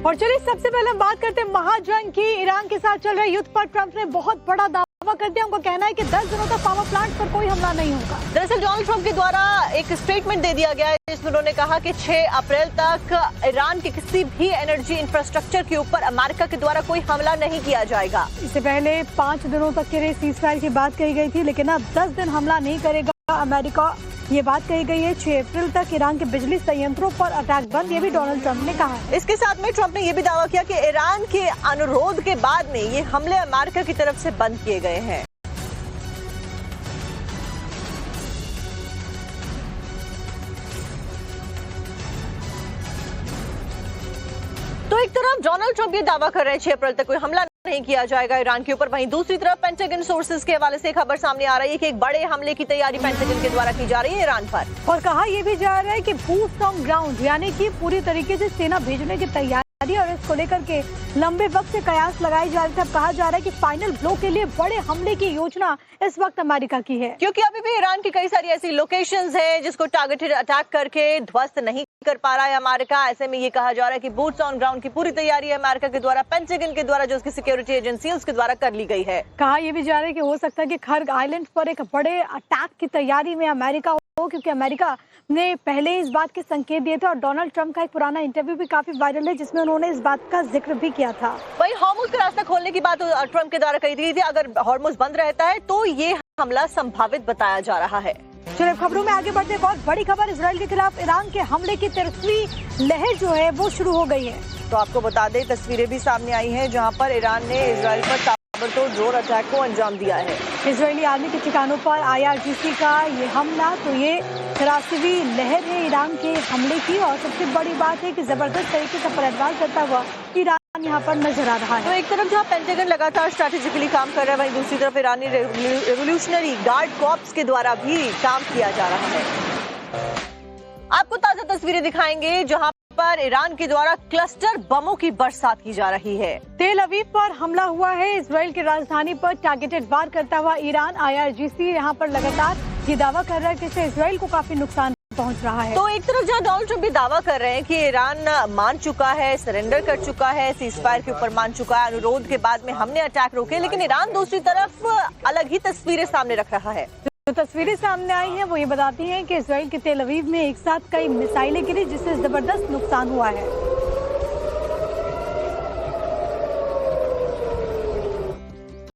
और चलिए सबसे पहले हम बात करते हैं महाजंग की। ईरान के साथ चल रहे युद्ध पर ट्रंप ने बहुत बड़ा दावा कर दिया। उनका कहना है कि 10 दिनों तक पावर प्लांट पर कोई हमला नहीं होगा। दरअसल डोनाल्ड ट्रंप के द्वारा एक स्टेटमेंट दे दिया गया है जिसमें उन्होंने कहा कि 6 अप्रैल तक ईरान के किसी भी एनर्जी इंफ्रास्ट्रक्चर के ऊपर अमेरिका के द्वारा कोई हमला नहीं किया जाएगा। इससे पहले 5 दिनों तक के लिए सीजफायर की बात कही गई थी, लेकिन अब 10 दिन हमला नहीं करेगा अमेरिका, ये बात कही गई है। 6 अप्रैल तक ईरान के बिजली संयंत्रों पर अटैक बंद, ये भी डोनाल्ड ट्रंप ने कहा है। इसके साथ में ट्रंप ने यह भी दावा किया कि ईरान के अनुरोध के बाद में ये हमले अमेरिका की तरफ से बंद किए गए हैं। तो एक तरफ डोनाल्ड ट्रंप ये दावा कर रहे हैं 6 अप्रैल तक कोई हमला नहीं किया जाएगा ईरान के ऊपर, वहीं दूसरी तरफ पेंटागन सोर्सेज के हवाले से खबर सामने आ रही है कि एक बड़े हमले की तैयारी पेंटागन के द्वारा की जा रही है ईरान पर। और कहा यह भी जा रहा है कि बूट्स ऑन ग्राउंड यानी कि पूरी तरीके से सेना भेजने की तैयारी, और इसको लेकर के लंबे वक्त से कयास लगाई जा रही थी। अब कहा जा रहा है कि फाइनल ब्लो के लिए बड़े हमले की योजना इस वक्त अमेरिका की है, क्योंकि अभी भी ईरान की कई सारी ऐसी लोकेशंस हैं जिसको टारगेटेड अटैक करके ध्वस्त नहीं कर पा रहा है अमेरिका। ऐसे में ये कहा जा रहा है कि बूट्स ऑन ग्राउंड की पूरी तैयारी अमेरिका के द्वारा, पेंटागन के द्वारा, जो उसकी सिक्योरिटी एजेंसी है उसके द्वारा कर ली गई है। कहा यह भी जा रहा है कि हो सकता है कि खर्ग आइलैंड पर एक बड़े अटैक की तैयारी में अमेरिका हो, क्योंकि अमेरिका ने पहले इस बात के संकेत दिए थे। और डोनाल्ड ट्रंप का एक पुराना इंटरव्यू भी काफी वायरल है जिसमें उन्होंने इस बात का जिक्र भी किया था। वही हॉर्मुज का रास्ता खोलने की बात ट्रंप के द्वारा कही गई थी। अगर हॉर्मुज बंद रहता है तो ये हमला संभावित बताया जा रहा है। चलिए खबरों में आगे बढ़ते हैं। और बड़ी खबर, इजराइल के खिलाफ ईरान के हमले की तिरछी लहर जो है वो शुरू हो गई है। तो आपको बता दें, तस्वीरें भी सामने आई हैं जहां पर ईरान ने इजराइल पर ताबड़तोड़ ड्रोन अटैक को अंजाम दिया है। इजरायली आर्मी के ठिकानों पर IRGC का ये हमला, तो ये 83वीं लहर है ईरान के हमले की। और सबसे बड़ी बात है कि जबरदस्त तरीके से पर्दाफाश करता हुआ ईरान यहाँ पर नजर आ रहा है। तो एक तरफ जहाँ पेंटागन लगातार स्ट्रैटेजिकली काम कर रहा है, वहीं दूसरी तरफ ईरानी रेवोल्यूशनरी गार्ड कॉर्प्स के द्वारा भी काम किया जा रहा है। आपको ताजा तस्वीरें दिखाएंगे जहां पर ईरान के द्वारा क्लस्टर बमों की बरसात की जा रही है। तेल अवीव पर हमला हुआ है। इजराइल की राजधानी पर टारगेटेड वार करता हुआ ईरान। IRGC यहाँ पर लगातार ये दावा कर रहा है कि इससे इजराइल को काफी नुकसान पहुंच रहा है। तो एक तरफ जहां डोनाल्ड ट्रंप भी दावा कर रहे हैं कि ईरान मान चुका है, सरेंडर कर चुका है, सीजफायर के ऊपर मान चुका है, अनुरोध के बाद में हमने अटैक रोके, लेकिन ईरान दूसरी तरफ अलग ही तस्वीरें सामने रख रहा है। जो तस्वीरें सामने आई हैं वो ये बताती हैं कि इजराइल के तेल अवीव में एक साथ कई मिसाइलें गिरी जिससे जबरदस्त नुकसान हुआ है।